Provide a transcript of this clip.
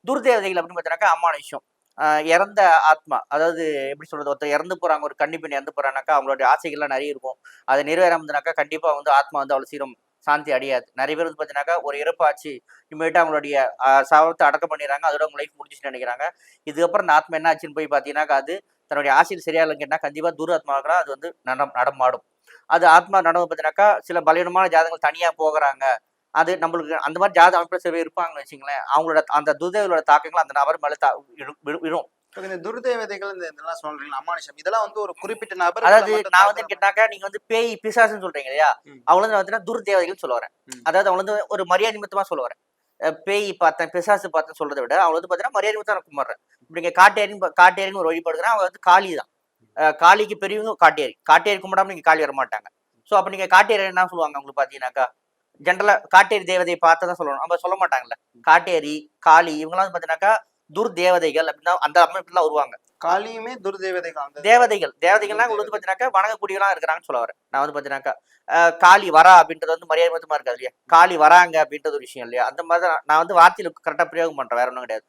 துர்தேவதைகள் அப்படின்னு பார்த்தீங்கன்னாக்கா அமானுஷ்யம். இறந்த ஆத்மா. அதாவது எப்படி சொல்றது? ஒருத்தர் இறந்து போறாங்க. ஒரு கன்னி பெண் இறந்து போறாங்கனாக்கா, அவங்களுடைய ஆசைகள்லாம் நெறைய இருக்கும். அது நிறைவேறாம இருந்ததுனாக்கா, கண்டிப்பா வந்து ஆத்மா வந்து அவ்வளோ சீக்கிரம் சாந்தி அடையாது. நெறைய பேர் வந்து பார்த்தீங்கன்னாக்கா, ஒரு இறப்பு ஆச்சு. இனிமேட்டு அவங்களுடைய சவத்த அடக்கம் பண்ணிடுறாங்க. அதோட அவங்க லைஃப் முடிஞ்சுச்சுன்னு நெனைக்கிறாங்க. இதுக்கப்புறம் இந்த ஆத்மா என்ன ஆச்சுன்னு போய் பார்த்தீங்கன்னாக்கா, அது தன்னுடைய ஆசைகள் சரியா இல்லன்னு கேட்டா, கண்டிப்பா துராத்மாக்களா அது வந்து நடமாடும். அது ஆத்மா நடவு பார்த்தீங்கன்னாக்கா, சில பலவீனமான ஜாதகங்கள் தனியா போகுறாங்க. அது நம்மளுக்கு அந்த மாரி ஜாதக அமைப்புல சில பேர் இருப்பாங்கன்னு வச்சுக்கங்களேன். அவங்களோட அந்த துர்தேவர்களோட தாக்கங்கள் அந்த நபர் மேல விழும். இப்ப இந்த துர்தேவதைகள் இதெல்லாம் சொல்றீங்களா, அமானுஷம் இதெல்லாம் வந்து ஒரு குறிப்பிட்ட நபர்கள அதாவது மட்டும் நான் வந்து தாக்குற மாரி. கேட்டாக்கா, நீங்க வந்து பேய், பிசாசுன்னு சொல்றீங்க இல்லையா? ம். அவங்கள வந்து பார்த்தீங்கன்னா, துர்தேவதைகள்னு சொல்ல வரேன். ம். அதாவது அவங்கள வந்து ஒரு மரியாதை நிமித்தமா சொல்ல வரேன். பேய் பார்த்தேன், பிசாசு பார்த்தேன்னு சொல்றத விட, அவங்கள வந்து பார்த்தீங்கன்னா, மரியாதை நிமித்தமா நான் கும்பிடுறேன். இப்ப நீங்க காட்டேரின்னு ஒரு வழிபாடுங்கன்னா, அவங்க வந்து காளி தான். காளிக்கு பெரியவங்க காட்டேரி. காட்டேரி கும்பிடாம நீங்க காளி வரமாட்டாங்க. ஸோ அப்ப நீங்க காட்டேரி என்ன சொல்லுவாங்க உங்களுக்கு பார்த்தீங்கன்னாக்கா? ஜென்ரலா காட்டேரி தேவதைய பார்த்து தான் சொல்லணும். நம்ம சொல்ல மாட்டாங்கல்ல. காட்டேரி, காளி இவங்கலாம் வந்து பார்த்தீங்கன்னாக்கா, துர்தேவதைகள் அப்டின்னா அந்த அமைப்புல தான் வருவாங்க. காளியுமே துர்தேவதைகள் அந்த தேவதைகள்னா உங்களுக்கு வந்து பார்த்தீங்கன்னாக்கா, வணங்கக்கூடியவங்களா இருக்கிறாங்கன்னு சொல்ல வரேன். நான் வந்து பார்த்தீங்கன்னாக்கா, காளி வரா அப்படின்றது வந்து மரியாதை நிமித்தமா இருக்காது இல்லையா? காளி வராங்க அப்படின்றது ஒரு விஷயம் இல்லையா? அந்த மாரி தான் நான் வந்து வார்த்தையில கரெக்ட்டா பிரயோகம் பண்றேன். வேற ஒண்ணும் கிடையாது.